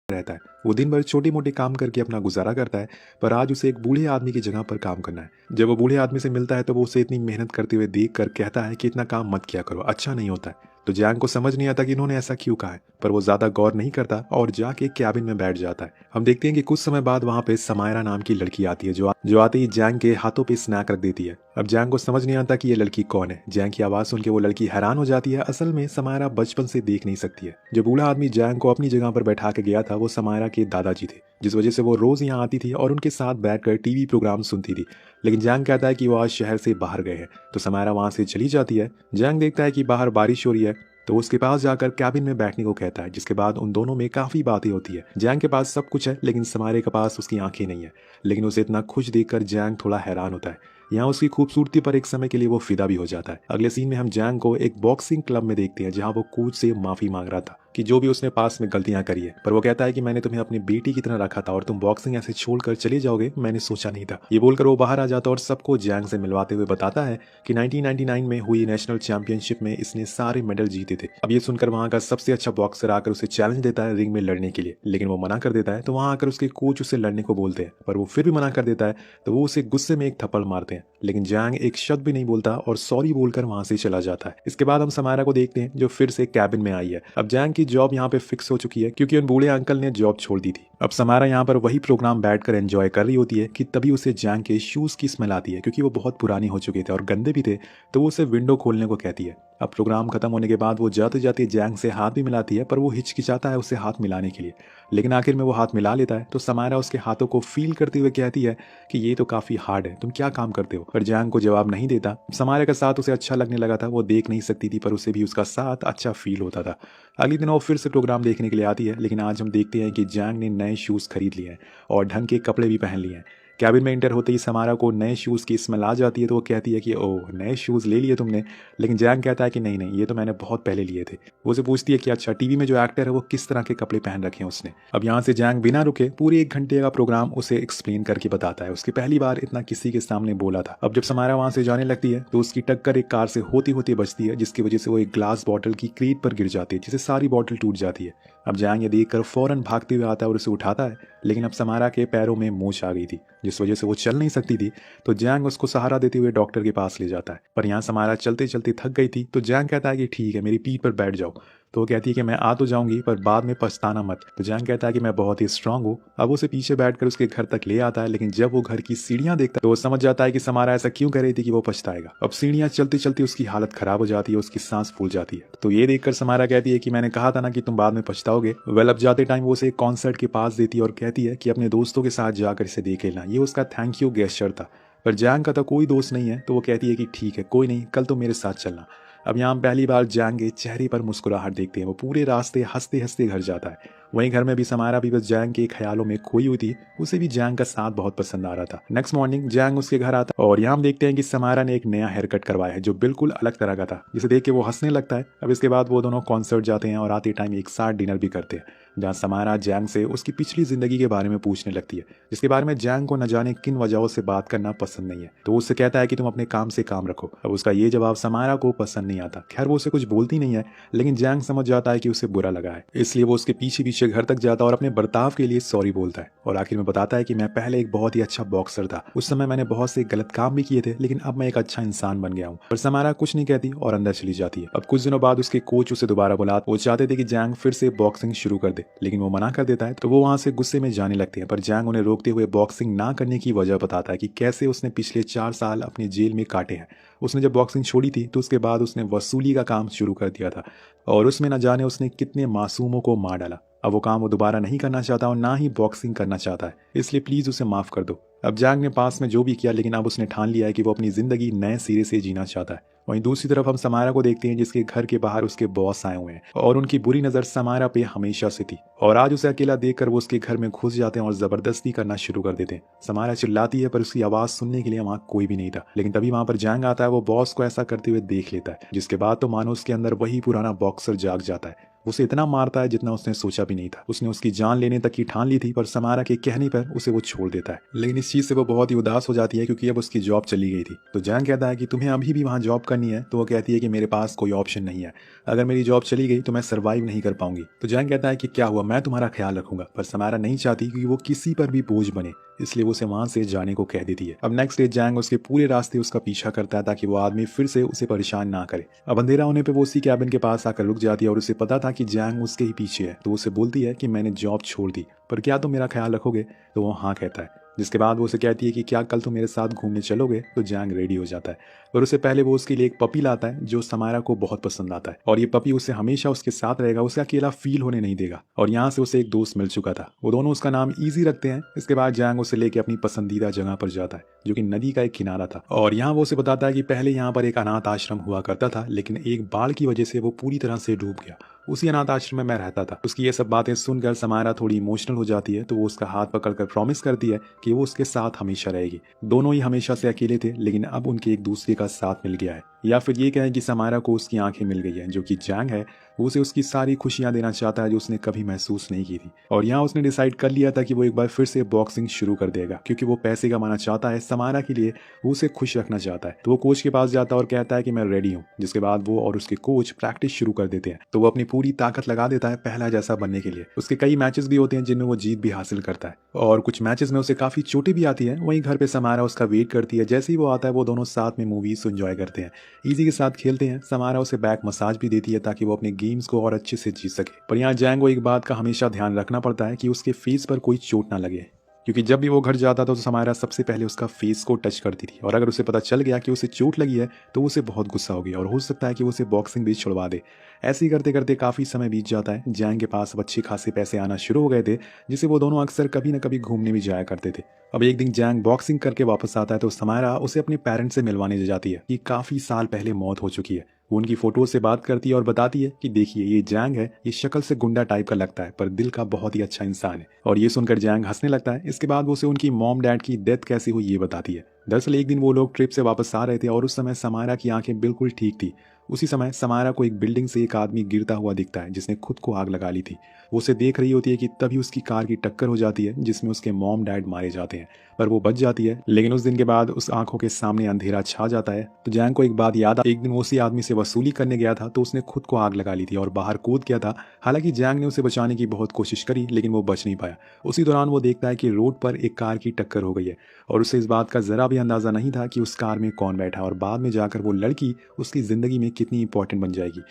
रहता है। वो दिन भर छोटे मोटे काम करके अपना गुजारा करता है, पर आज उसे एक बूढ़े आदमी की जगह पर काम करना है। जब वो बूढ़े आदमी से मिलता है तो वो उसे इतनी मेहनत करते हुए देख कर कहता है कि इतना काम मत किया करो, अच्छा नहीं होता है। तो जैंग को समझ नहीं आता कि इन्होंने ऐसा क्यों कहा है, पर वो ज्यादा गौर नहीं करता और जाके कैबिन में बैठ जाता है। हम देखते हैं कि कुछ समय बाद वहां पे समायरा नाम की लड़की आती है, जो आते ही जैंग के हाथों पे स्नैक रख देती है। अब जैंग को समझ नहीं आता कि ये लड़की कौन है। जैंग की आवाज सुन के वो लड़की हैरान हो जाती है। असल में समायरा बचपन से देख नहीं सकती है। जो बूढ़ा आदमी जैंग को अपनी जगह पर बैठा के गया था वो समायरा के दादाजी थे, जिस वजह से वो रोज यहाँ आती थी और उनके साथ बैठकर टीवी प्रोग्राम सुनती थी। लेकिन जैंग कहता है कि वो आज शहर से बाहर गए हैं, तो समायरा वहां से चली जाती है। जैंग देखता है कि बाहर बारिश हो रही है, तो उसके पास जाकर कैबिन में बैठने को कहता है, जिसके बाद उन दोनों में काफी बातें होती है। जैंग के पास सब कुछ है, लेकिन समायरा के पास उसकी आंखें नहीं है। लेकिन उसे इतना खुश देखकर जैंग थोड़ा हैरान होता है। यहाँ उसकी खूबसूरती पर एक समय के लिए वो फिदा भी हो जाता है। अगले सीन में हम जैंग को एक बॉक्सिंग क्लब में देखते हैं, जहाँ वो कोच से माफी मांग रहा था कि जो भी उसने पास में गलतियां करी है, पर वो कहता है कि मैंने तुम्हें अपनी बेटी की तरह रखा था और तुम बॉक्सिंग ऐसे छोड़कर चले जाओगे, मैंने सोचा नहीं था। ये बोलकर वो बाहर आ जाता और सबको जैंग से मिलवाते हुए बताता है कि 1999 में हुई नेशनल चैंपियनशिप में इसने सारे मेडल जीते थे। अब ये सुनकर वहां का सबसे अच्छा बॉक्सर आकर उसे चैलेंज देता है रिंग में लड़ने के लिए, लेकिन वो मना कर देता है। तो वहां आकर उसके कोच उसे लड़ने को बोलते हैं, पर वो फिर भी मना कर देता है। तो वो उसे गुस्से में एक थप्पड़ मारते हैं, लेकिन जैंग एक शब्द भी नहीं बोलता और सॉरी बोलकर वहां से चला जाता है। इसके बाद हम समायरा को देखते हैं, जो फिर से कैबिन में आई है। अब जैंग की जॉब यहाँ पे फिक्स हो चुकी है, क्योंकि उन बूढ़े अंकल ने जॉब छोड़ दी थी। अब समायरा यहाँ पर वही प्रोग्राम बैठकर एंजॉय कर रही होती है कि तभी उसे जैंग के शूज की स्मेल आती है, क्योंकि वो बहुत पुराने हो चुके थे और गंदे भी थे। तो वो उसे विंडो खोलने को कहती है। अब प्रोग्राम खत्म होने के बाद वो जाते जाते जैंग से हाथ भी मिलाती है, पर वो हिचकिचाता है उसे हाथ मिलाने के लिए। लेकिन आखिर में वो हाथ मिला लेता है। तो समायरा उसके हाथों को फील करते हुए कहती है कि ये तो काफी हार्ड है, तुम क्या काम करते हो। पर जैंग को जवाब नहीं देता। समायरा का साथ उसे अच्छा लगने लगा था, वो देख नहीं सकती थी, पर उसे भी उसका साथ अच्छा फील होता था। अगले दिन वो फिर से प्रोग्राम देखने के लिए आती है, लेकिन आज हम देखते हैं कि जैंग ने नए शूज खरीद लिए हैं और ढंग के कपड़े भी पहन लिए हैं। कैबिन में इंटर होते ही समारा को नए शूज़ की स्मेल आ जाती है, तो वो कहती है कि ओह, नए शूज़ ले लिए तुमने। लेकिन जैंग कहता है कि नहीं नहीं, ये तो मैंने बहुत पहले लिए थे। वो उसे पूछती है कि अच्छा, टीवी में जो एक्टर है वो किस तरह के कपड़े पहन रखे हैं उसने। अब यहाँ से जैंग बिना रुके पूरे 1 घंटे का प्रोग्राम उसे एक्सप्लेन करके बताता है। उसकी पहली बार इतना किसी के सामने बोला था। अब जब समारा वहां से जाने लगती है तो उसकी टक्कर एक कार से होती होती बचती है, जिसकी वजह से वो एक ग्लास बॉटल की क्रीट पर गिर जाती है, जिससे सारी बॉटल टूट जाती है। अब जैंग ये देखकर फौरन भागते हुए आता है और उसे उठाता है, लेकिन अब समारा के पैरों में मोच आ गई थी, जिस वजह से वो चल नहीं सकती थी। तो जैंग उसको सहारा देते हुए डॉक्टर के पास ले जाता है। पर यहाँ समारा चलते चलते थक गई थी, तो जैंग कहता है कि ठीक है, मेरी पीठ पर बैठ जाओ। तो वो कहती है कि मैं आ तो जाऊंगी, पर बाद में पछताना मत। तो जैंग कहता है कि मैं बहुत ही स्ट्रांग हूँ। अब उसे पीछे बैठकर उसके घर तक ले आता है, लेकिन जब वो घर की सीढ़ियां देखता है तो वो समझ जाता है कि समारा ऐसा क्यों कर रही थी कि वो पछताएगा। अब सीढ़ियां चलती चलती उसकी हालत खराब हो जाती है, उसकी सांस फूल जाती है। तो ये देखकर समारा कहती है कि मैंने कहा था ना कि तुम बाद में पछताओगे। वेल, अब जाते टाइम वो उसे एक कॉन्सर्ट के पास देती है और कहती है कि अपने दोस्तों के साथ जाकर इसे देख लेना। ये उसका थैंक यू गेस्चर था। पर जैंग का तो कोई दोस्त नहीं है, तो वो कहती है कि ठीक है, कोई नहीं, कल तो मेरे साथ चलना। अब यहाँ हम पहली बार जैंग के चेहरे पर मुस्कुराहट देखते हैं। वो पूरे रास्ते हंसते हंसते घर जाता है। वहीं घर में भी समारा भी बस जैंग के ख्यालों में खोई हुई थी। उसे भी जैंग का साथ बहुत पसंद आ रहा था। नेक्स्ट मॉर्निंग जैंग उसके घर आता है और यहाँ हम देखते हैं कि समारा ने एक नया हेयर कट करवाया है, जो बिल्कुल अलग तरह का था, जिसे देख के वो हंसने लगता है। अब इसके बाद वो दोनों कॉन्सर्ट जाते हैं और आते टाइम एक साथ डिनर भी करते हैं, जहाँ समारा जैंग से उसकी पिछली जिंदगी के बारे में पूछने लगती है, जिसके बारे में जैंग को न जाने किन वजहों से बात करना पसंद नहीं है। तो उससे कहता है कि तुम अपने काम से काम रखो। अब उसका ये जवाब समारा को पसंद नहीं आता। खैर, वो उसे कुछ बोलती नहीं है, लेकिन जैंग समझ जाता है कि उसे बुरा लगा है, इसलिए वो उसके पीछे पीछे घर तक जाता है और अपने बर्ताव के लिए सॉरी बोलता है। और आखिर में बताता है कि मैं पहले एक बहुत ही अच्छा बॉक्सर था, उस समय मैंने बहुत से गलत काम भी किए थे, लेकिन अब मैं एक अच्छा इंसान बन गया हूँ। पर समारा कुछ नहीं कहती और अंदर चली जाती है। अब कुछ दिनों बाद उसके कोच उसे दोबारा बुला, वो चाहते थे कि जैंग फिर से बॉक्सिंग शुरू कर दे, लेकिन वो मना कर देता है। तो वो वहां से गुस्से में जाने लगते हैं, पर जैंग उन्हें रोकते हुए बॉक्सिंग ना करने की वजह बताता है कि कैसे उसने पिछले 4 साल अपने जेल में काटे हैं। उसने जब बॉक्सिंग छोड़ी थी तो उसके बाद उसने वसूली का काम शुरू कर दिया था, और उसमें न जाने उसने कितने मासूमों को मार डाला। अब वो काम वो दोबारा नहीं करना चाहता और ना ही बॉक्सिंग करना चाहता है, इसलिए प्लीज उसे माफ कर दो। अब जैंग ने पास में जो भी किया, लेकिन अब उसने ठान लिया है कि वो अपनी जिंदगी नए सिरे से जीना चाहता है। वहीं दूसरी तरफ हम समारा को देखते हैं, जिसके घर के बाहर उसके बॉस आए हुए हैं और उनकी बुरी नजर समारा पे हमेशा से थी, और आज उसे अकेला देखकर वो उसके घर में घुस जाते हैं और जबरदस्ती करना शुरू कर देते हैं। समारा चिल्लाती है, पर उसकी आवाज सुनने के लिए वहां कोई भी नहीं था। लेकिन तभी वहां पर जैंग आता है। वो बॉस को ऐसा करते हुए देख लेता है, जिसके बाद तो मानो उसके अंदर वही पुराना बॉक्सर जाग जाता है। उसे इतना मारता है जितना उसने सोचा भी नहीं था। उसने उसकी जान लेने तक की ठान ली थी, पर समारा के कहने पर उसे वो छोड़ देता है। लेकिन इस चीज से वो बहुत ही उदास हो जाती है क्योंकि अब उसकी जॉब चली गई थी। तो जैंग कहता है कि तुम्हें अभी भी वहाँ जॉब करनी है। तो वो कहती है कि मेरे पास कोई ऑप्शन नहीं है, अगर मेरी जॉब चली गई तो मैं सर्वाइव नहीं कर पाऊंगी। तो जैंग कहता है कि क्या हुआ, मैं तुम्हारा ख्याल रखूंगा। पर समारा नहीं चाहती कि वो किसी पर भी बोझ बने, इसलिए वो उसे वहां से जाने को कह देती है। अब नेक्स्ट डे जैंग उसके पूरे रास्ते उसका पीछा करता है ताकि वो आदमी फिर से उसे परेशान ना करे। अब अंधेरा होने पे वो उसी कैबिन के पास आकर रुक जाती है और उसे पता था कि जैंग उसके ही पीछे है। तो उसे बोलती है कि मैंने जॉब छोड़ दी, पर क्या तुम मेरा ख्याल रखोगे? तो वो हाँ कहता है, जिसके बाद वो उसे कहती है कि क्या कल तुम मेरे साथ घूमने चलोगे? तो जैंग रेडी हो जाता है, पर उससे पहले वो उसके लिए एक पपी लाता है जो समारा को बहुत पसंद आता है। और ये पपी उसे हमेशा उसके साथ रहेगा, उसे अकेला फील होने नहीं देगा। और यहाँ से उसे एक दोस्त मिल चुका था, वो दोनों उसका नाम इजी रखते हैं। इसके बाद जैंग उसे लेके अपनी पसंदीदा जगह पर जाता है जो कि नदी का एक किनारा था। और यहाँ वो उसे बताता है कि पहले यहाँ पर एक अनाथ आश्रम हुआ करता था, लेकिन एक बाढ़ की वजह से वो पूरी तरह से डूब गया। उसी अनाथ आश्रम में मैं रहता था। उसकी ये सब बातें सुनकर समारा थोड़ी इमोशनल हो जाती है। तो वो उसका हाथ पकड़कर प्रॉमिस करती है कि वो उसके साथ हमेशा रहेगी। दोनों ही हमेशा से अकेले थे, लेकिन अब उनके एक दूसरे का साथ मिल गया है। या फिर ये कहें कि समारा को उसकी आंखें मिल गई है, जो कि जैंग है वो उसे उसकी सारी खुशियां देना चाहता है जो उसने कभी महसूस नहीं की थी। और यहाँ उसने डिसाइड कर लिया था कि वो एक बार फिर से बॉक्सिंग शुरू कर देगा, क्योंकि वो पैसे कमाना चाहता है समारा के लिए, वो उसे खुश रखना चाहता है। तो वो कोच के पास जाता है और कहता है कि मैं रेडी हूँ। जिसके बाद वो और उसके कोच प्रैक्टिस शुरू कर देते हैं। तो वो अपनी पूरी ताकत लगा देता है पहला जैसा बनने के लिए। उसके कई मैचेस भी होते हैं जिनमें वो जीत भी हासिल करता है, और कुछ मैचेस में उसे काफी चोटें भी आती है। वहीं घर पे समारा उसका वेट करती है। जैसे ही वो आता है वो दोनों साथ में मूवीज एंजॉय करते हैं, इजी के साथ खेलते हैं। समारा उसे बैक मसाज भी देती है ताकि वो अपने गेम्स को और अच्छे से जीत सके। पर यहाँ जैंग को एक बात का हमेशा ध्यान रखना पड़ता है कि उसके फेस पर कोई चोट ना लगे, क्योंकि जब भी वो घर जाता था तो समारा सबसे पहले उसका फेस को टच करती थी। और अगर उसे पता चल गया कि उसे चोट लगी है तो उसे बहुत गुस्सा होगी और हो सकता है कि वो उसे बॉक्सिंग भी छुड़वा दे। ऐसे ही करते करते काफी समय बीत जाता है। जैंग के पास अब अच्छे खासे पैसे आना शुरू हो गए थे, जिसे वो दोनों अक्सर कभी न कभी घूमने भी जाया करते थे। अब एक दिन जैंग बॉक्सिंग करके वापस आता है तो समारा उसे अपने पेरेंट्स से मिलवाने जाती है कि काफी साल पहले मौत हो चुकी है। वो उनकी फोटो से बात करती है और बताती है कि देखिए ये जैंग है, ये शक्ल से गुंडा टाइप का लगता है पर दिल का बहुत ही अच्छा इंसान है। और ये सुनकर जैंग हंसने लगता है। इसके बाद वो उसे उनकी मॉम डैड की डेथ कैसी हुई ये बताती है। दरअसल एक दिन वो लोग ट्रिप से वापस आ रहे थे और उस समय समारा की आंखें बिल्कुल ठीक थी। उसी समय समारा को एक बिल्डिंग से एक आदमी गिरता हुआ दिखता है जिसने खुद को आग लगा ली थी। वो उसे देख रही होती है कि तभी उसकी कार की टक्कर हो जाती है जिसमें उसके मॉम डैड मारे जाते हैं, पर वो बच जाती है। लेकिन उस दिन के बाद उस आंखों के सामने अंधेरा छा जाता है। तो जैंग को एक बात याद एक दिन वो उसी आदमी से वसूली करने गया था तो उसने खुद को आग लगा ली थी और बाहर कूद गया था। हालांकि जैंग ने उसे बचाने की बहुत कोशिश करी लेकिन वो बच नहीं पाया। उसी दौरान वो देखता है कि रोड पर एक कार की टक्कर हो गई है और उसे इस बात का जरा भी अंदाजा नहीं था कि उस कार में कौन बैठा और बाद में जाकर वो लड़की उसकी जिंदगी में कितनी इंपॉर्टेंट बन जाएगी।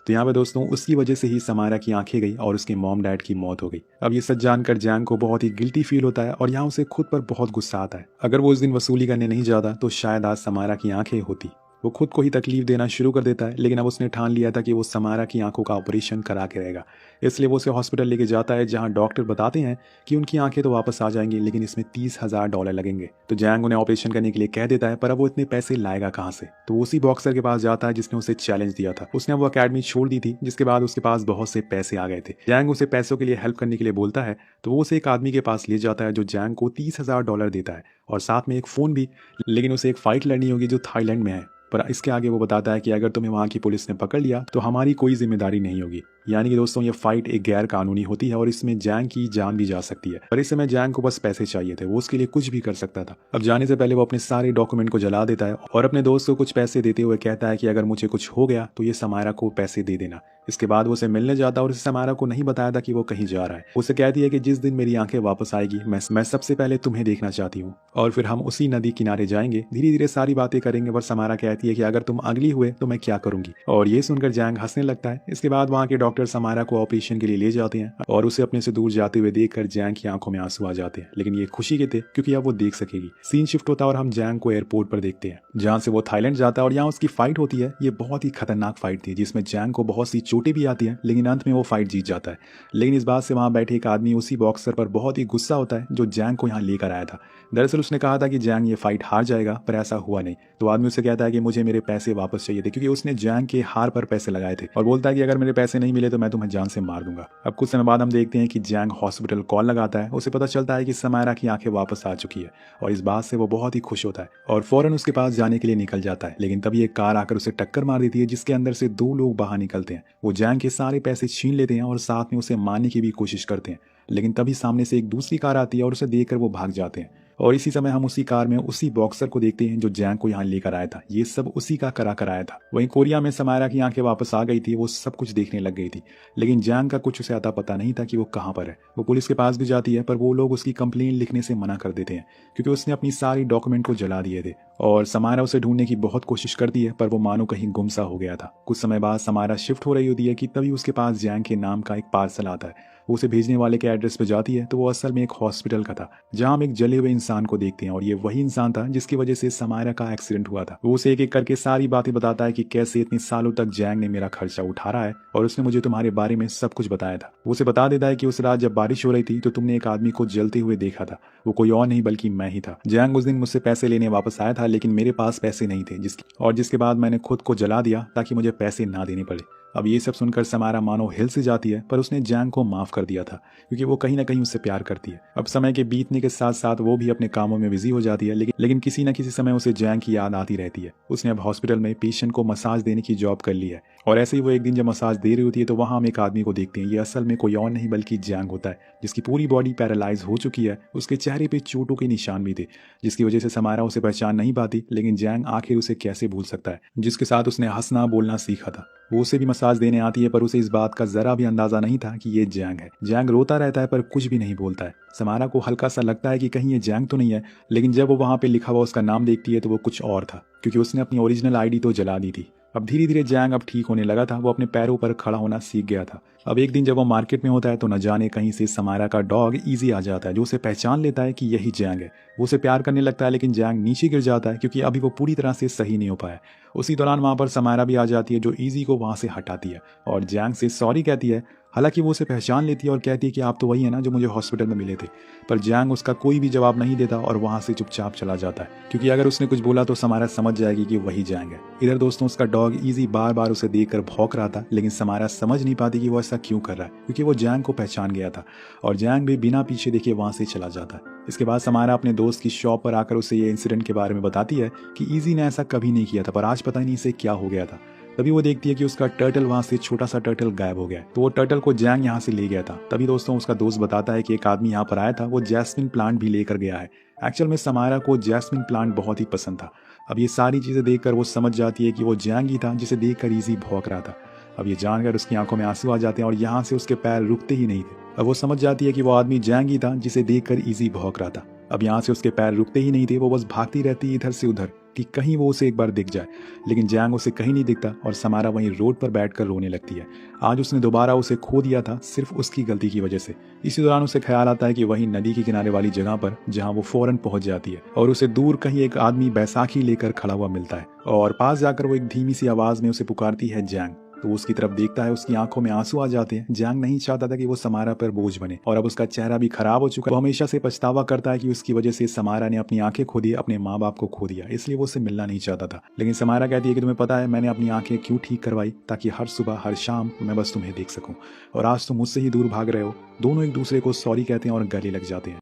तो यहाँ पे दोस्तों उसकी वजह से ही समारा की आंखें गई और उसके मॉम डैड की मौत हो गई। अब ये सच जानकर जैंग को बहुत ही गिल्टी फील होता है और यहाँ उसे खुद पर बहुत गुस्सा आता है। अगर वो उस दिन वसूली करने नहीं जाता तो शायद आज समारा की आंखें होती। वो खुद को ही तकलीफ देना शुरू कर देता है, लेकिन अब उसने ठान लिया था कि वो समारा की आंखों का ऑपरेशन करा के रहेगा। इसलिए वो उसे हॉस्पिटल लेके जाता है जहां डॉक्टर बताते हैं कि उनकी आंखें तो वापस आ जाएंगी लेकिन इसमें $30,000 लगेंगे। तो जैंग उन्हें ऑपरेशन करने के लिए कह देता है, पर अब वो इतने पैसे लाएगा कहाँ से। तो वो उसी बॉक्सर के पास जाता है जिसने उसे चैलेंज दिया था। उसने वो अकेडमी छोड़ दी थी जिसके बाद उसके पास बहुत से पैसे आ गए थे। जैंग उसे पैसों के लिए हेल्प करने के लिए बोलता है तो वो उसे एक आदमी के पास ले जाता है जो जैंग को $30,000 देता है और साथ में एक फोन भी। लेकिन उसे एक फाइट लड़नी होगी जो थाईलैंड में है। पर इसके आगे वो बताता है कि अगर तुम्हें वहाँ की पुलिस ने पकड़ लिया तो हमारी कोई जिम्मेदारी नहीं होगी। यानी कि दोस्तों ये फाइट एक गैर कानूनी होती है और इसमें जैंग की जान भी जा सकती है। पर इस समय जैंग को बस पैसे चाहिए थे, वो उसके लिए कुछ भी कर सकता था। अब जाने से पहले वो अपने सारे डॉक्यूमेंट को जला देता है और अपने दोस्त को कुछ पैसे देते हुए कहता है कि अगर मुझे कुछ हो गया तो ये समारा को पैसे दे देना। इसके बाद वो उसे मिलने जाता है और समारा को नहीं बताया था कि वो कहीं जा रहा है। उसे कहती है कि जिस दिन मेरी आंखें वापस आएगी मैं सबसे पहले तुम्हें देखना चाहती हूँ और फिर हम उसी नदी किनारे जाएंगे, धीरे धीरे सारी बातें करेंगे। पर समारा कहती है कि अगर तुम अगली हुए तो मैं क्या करूंगी। और ये सुनकर जैंग हंसने लगता है। इसके बाद वहाँ के डॉक्टर समारा को ऑपरेशन के लिए ले जाते हैं और उसे अपने से दूर जाते हुए देखकर जैंग की आंखों में आंसू आ जाते हैं, लेकिन ये खुशी के थे क्योंकि अब वो देख सकेगी। सीन शिफ्ट होता है और हम जैंग को एयरपोर्ट पर देखते हैं जहाँ से वो थाईलैंड जाता है और यहाँ उसकी फाइट होती है। ये बहुत ही खतरनाक फाइट थी जिसमें जैंग को बहुत सी चोटें भी आती है, लेकिन अंत में वो फाइट जीत जाता है। लेकिन इस बात से वहां बैठे एक आदमी उसी बॉक्सर पर बहुत ही गुस्सा होता है जो जैंग को यहाँ लेकर आया था। दरअसल उसने कहा था कि जैंग ये फाइट हार जाएगा, पर ऐसा हुआ नहीं। तो आदमी उसे कहता है कि मुझे मेरे पैसे वापस चाहिए थे क्योंकि उसने जैंग के हार पर पैसे लगाए थे और बोलता है कि अगर मेरे पैसे नहीं मिले मिले तो मैं तुम्हें जान से मार दूंगा। अब कुछ समय बाद हम देखते हैं कि जैंग हॉस्पिटल कॉल लगाता है। उसे पता चलता है कि समायरा की आंखें वापस आ चुकी है और इस बात से वो बहुत ही खुश होता है और फौरन उसके पास जाने के लिए निकल जाता है। लेकिन तभी एक कार आकर उसे टक्कर मार देती है जिसके अंदर से 2 लोग बाहर निकलते हैं। वो जैंग के सारे पैसे छीन लेते हैं और साथ में उसे मारने की भी कोशिश करते हैं। लेकिन तभी सामने से एक दूसरी कार आती है और उसे देखकर वो भाग जाते हैं। और इसी समय हम उसी कार में उसी बॉक्सर को देखते हैं जो जैंग को यहाँ लेकर आया था। ये सब उसी का करा कराया था। वहीं कोरिया में समायरा की आंखें वापस आ गई थी। वो सब कुछ देखने लग गई थी, लेकिन जैंग का कुछ उसे आता पता नहीं था कि वो कहाँ पर है। वो पुलिस के पास भी जाती है पर वो लोग उसकी कंप्लेन लिखने से मना कर देते हैं क्योंकि उसने अपनी सारी डॉक्यूमेंट को जला दिए थे। और समायरा उसे ढूंढने की बहुत कोशिश करती है पर वो मानो कहीं गुमसा हो गया था। कुछ समय बाद समायरा शिफ्ट हो रही होती है कि तभी उसके पास जैंग के नाम का एक पार्सल आता है। वो उसे भेजने वाले के एड्रेस पे जाती है तो वो असल में एक हॉस्पिटल का था जहां हम एक जले हुए इंसान को देखते हैं और ये वही इंसान था जिसकी वजह से समायरा का एक्सीडेंट हुआ था। वो उसे एक एक करके सारी बातें बताता है कि कैसे इतने सालों तक जैंग ने मेरा खर्चा उठा रहा है और उसने मुझे तुम्हारे बारे में सब कुछ बताया था। वो उसे बता देता है कि उस रात जब बारिश हो रही थी तो तुमने एक आदमी को जलते हुए देखा था। वो कोई और नहीं बल्कि मैं ही था। जैंग उस दिन मुझसे पैसे लेने वापस आया था लेकिन मेरे पास पैसे नहीं थे जिसके बाद मैंने खुद को जला दिया ताकि मुझे पैसे ना देने पड़े। अब ये सब सुनकर समायरा मानो हिल से जाती है पर उसने जैंग को माफ कर दिया था क्योंकि वो कहीं ना कहीं उससे प्यार करती है। अब समय के बीतने के साथ साथ वो भी अपने कामों में बिजी हो जाती है लेकिन किसी न किसी समय उसे जैंग की याद आती रहती है। उसने अब हॉस्पिटल में पेशेंट को मसाज देने की जॉब कर ली है और ऐसे ही वो एक दिन जब मसाज दे रही होती है तो वहां हम एक आदमी को देखते हैं। ये असल में कोई और नहीं बल्कि जैंग होता है जिसकी पूरी बॉडी पैरालाइज हो चुकी है। उसके चेहरे पे चोटों के निशान भी थे जिसकी वजह से समायरा उसे पहचान नहीं पाती। लेकिन जैंग आखिर उसे कैसे भूल सकता है जिसके साथ उसने हंसना बोलना सीखा था। वो उसे भी मसाज देने आती है पर उसे इस बात का जरा भी अंदाजा नहीं था कि ये जैंग है। जैंग रोता रहता है पर कुछ भी नहीं बोलता है। समायरा को हल्का सा लगता है कि कहीं ये जैंग तो नहीं है, लेकिन जब वो वहां पे लिखा हुआ उसका नाम देखती है तो वो कुछ और था क्योंकि उसने अपनी ओरिजिनल आईडी तो जला दी थी। अब धीरे धीरे जैंग अब ठीक होने लगा था। वो अपने पैरों पर खड़ा होना सीख गया था। अब एक दिन जब वो मार्केट में होता है तो न जाने कहीं से समायरा का डॉग इजी आ जाता है जो उसे पहचान लेता है कि यही जैंग है। वो उसे प्यार करने लगता है लेकिन जैंग नीचे गिर जाता है क्योंकि अभी वो पूरी तरह से सही नहीं हो पाया। उसी दौरान वहां पर समायरा भी आ जाती है जो इजी को वहां से हटाती है और जैंग से सॉरी कहती है। हालांकि वो उसे पहचान लेती है और कहती है कि आप तो वही है ना जो मुझे हॉस्पिटल में मिले थे। पर जैंग उसका कोई भी जवाब नहीं देता और वहां से चुपचाप चला जाता है क्योंकि अगर उसने कुछ बोला तो समायरा समझ जाएगी कि वही जैंग है। इधर दोस्तों उसका डॉग इजी बार बार उसे देखकर भौंक रहा था लेकिन समायरा समझ नहीं पाती कि वो ऐसा क्यों कर रहा है क्योंकि वो जैंग को पहचान गया था और जैंग भी बिना पीछे देखे वहां से चला जाता है। इसके बाद समायरा अपने दोस्त की शॉप पर आकर उसे ये इंसिडेंट के बारे में बताती है कि इजी ने ऐसा कभी नहीं किया था पर आज पता नहीं इसे क्या हो गया था। तभी वो देखती है कि उसका टर्टल वहां से छोटा सा टर्टल गायब हो गया है तो वो टर्टल को जैंग यहाँ से ले गया था। तभी दोस्तों उसका दोस्त बताता है कि एक आदमी यहाँ पर आया था, वो जैस्मिन प्लांट भी लेकर गया है। एक्चुअल में समायरा को जैस्मिन प्लांट बहुत ही पसंद था। अब ये सारी चीजें देखकर वो समझ जाती है कि वो जैंग ही था जिसे देखकर इजी भौंक रहा था। अब ये जानकर उसकी आंखों में आंसू आ जाते हैं और यहाँ से उसके पैर रुकते ही नहीं थे। अब वो समझ जाती है कि वो आदमी जैंग ही था जिसे देखकर इजी भौंक रहा था। अब यहाँ से उसके पैर रुकते ही नहीं थे। वो बस भागती रहती इधर से उधर कि कहीं वो उसे एक बार दिख जाए, लेकिन जैंग उसे कहीं नहीं दिखता और समायरा वहीं रोड पर बैठकर रोने लगती है। आज उसने दोबारा उसे खो दिया था सिर्फ उसकी गलती की वजह से। इसी दौरान उसे ख्याल आता है कि वही नदी के किनारे वाली जगह पर जहां वो फौरन पहुंच जाती है और उसे दूर कहीं एक आदमी बैसाखी लेकर खड़ा हुआ मिलता है और पास जाकर वो एक धीमी सी आवाज में उसे पुकारती है जैंग। तो उसकी तरफ देखता है, उसकी आंखों में आंसू आ जाते हैं। जैंग नहीं चाहता था कि वो समायरा पर बोझ बने और अब उसका चेहरा भी खराब हो चुका है। वो हमेशा से पछतावा करता है कि उसकी वजह से समायरा ने अपनी आंखें खो दी, अपने माँ बाप को खो दिया, इसलिए वो उससे मिलना नहीं चाहता था। लेकिन समायरा कहती है कि तुम्हें पता है मैंने अपनी आंखें क्यों ठीक करवाई, ताकि हर सुबह हर शाम मैं बस तुम्हें देख सकूं, और आज तुम मुझसे ही दूर भाग रहे हो। दोनों एक दूसरे को सॉरी कहते हैं और गले लग जाते हैं।